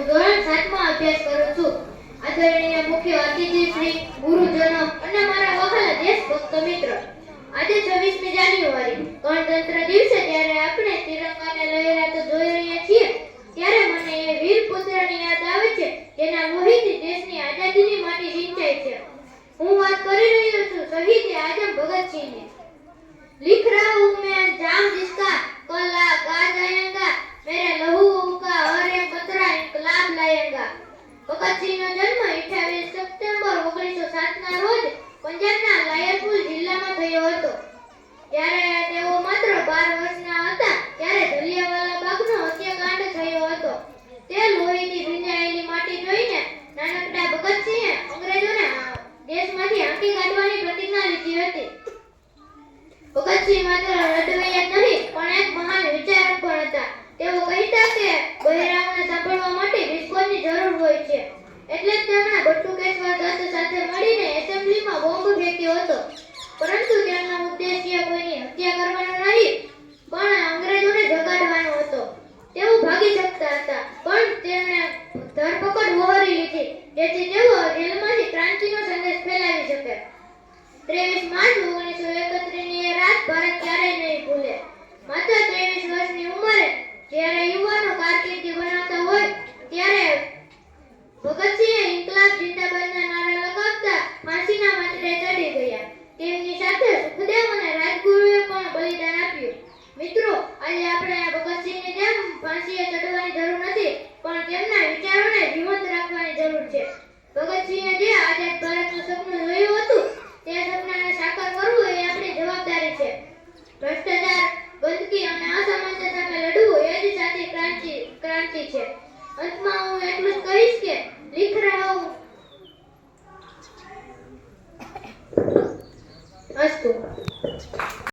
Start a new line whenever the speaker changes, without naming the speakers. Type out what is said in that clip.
હું ધોરણ 7 માં અભ્યાસ કરું છું. આદરણીય મુખ્ય અતિથિ શ્રી, ગુરુજનો અને મારા વહાલા દેશભક્ત મિત્રો, આજે 26મી જાન્યુઆરી ગણતંત્ર દિવસે જ્યારે આપણે તિરંગાને લહેરાતો જોઈ રહ્યા છીએ, ત્યારે મને એ વીર પુત્રની યાદ આવે છે જેના લોહીથી દેશની આઝાદીની માટી સિંચાઈ છે. હું વાત કરી રહ્યો છું શહીદ આઝમ ભગતસિંહની. लिख रहा हूँ मैं जाम जिसका कल आ जाएगा, मेरे लहू का हर एक कतरा इंकलाब लाएगा. ભગતસિંહનો જન્મ 28 સપ્ટેમ્બર 1907 ના રોજ પંજાબના લાયરપુર જિલ્લામાં થયો હતો. જ્યારે તેઓ માત્ર 12 વર્ષના હતા ત્યારે જલિયાવાલા બાગનો હત્યાકાંડ થયો હતો. તે લોહીથી ભીંજાયેલી માટી જોઈને નાનકડા ભગતસિંહે અંગ્રેજોને દેશમાંથી હાંકી કાઢવાની પ્રતિજ્ઞા લીધી હતી. ભગતસિંહ માત્ર લડવૈયા જ નહીં પણ એક મહાન વિચારક પણ હતા. તેઓ કહેતા કે બહેરાઓને સાંભળવા માટે વિશ્વાસની જરૂર હોય છે. એટલે જ તેમણે બટુકેશ્વર દત્ત સાથે મળીને એસેમ્બલીમાં બોમ્બ ફેંક્યો હતો. પરંતુ તેમનો ઉદ્દેશ્ય કોઈની હત્યા કરવાનો નહીં પણ અંગ્રેજોને જગાડવાનો હતો. તેઓ ભાગી શકતા હતા પણ તેમણે ધરપકડ વહોરી લીધી જેથી તેઓ જેલમાંથી ક્રાંતિનો સંદેશ ફેલાવી શકે. 23 માર્ચ 1931 ની રાત ભારત ક્યારેય નહીં ભૂલે. માત્ર 23 વર્ષની ઉંમરે જ્યારે યુવાનો કારકિર્દી બનાવતા હોય ત્યારે ભગતસિંહે ઇન્કલાબ જિંદાબાદના નારા લગાવતા ફાંસીના મંચે ચડી ગયા. તેમની સાથે સુખદેવ અને રાજગુરુએ પણ બલિદાન આપ્યું. મિત્રો, આજે આપણે ભગતસિંહની જેમ ફાંસીએ ચડવાની જરૂર નથી પણ તેમના વિચારોને જીવંત રાખવાની જરૂર છે. ભગતસિંહે જે આઝાદ ભારતનું સપનું જોયું હતું તે સપનાને સાકાર કરવું એ આપણી જવાબદારી છે. ભ્રષ્ટાચાર, ગંદકી અને અસમાનતા સામે લડવું એ જ સાચી ક્રાંતિ છે. અંતમાં હું એટલું જ કહીશ કે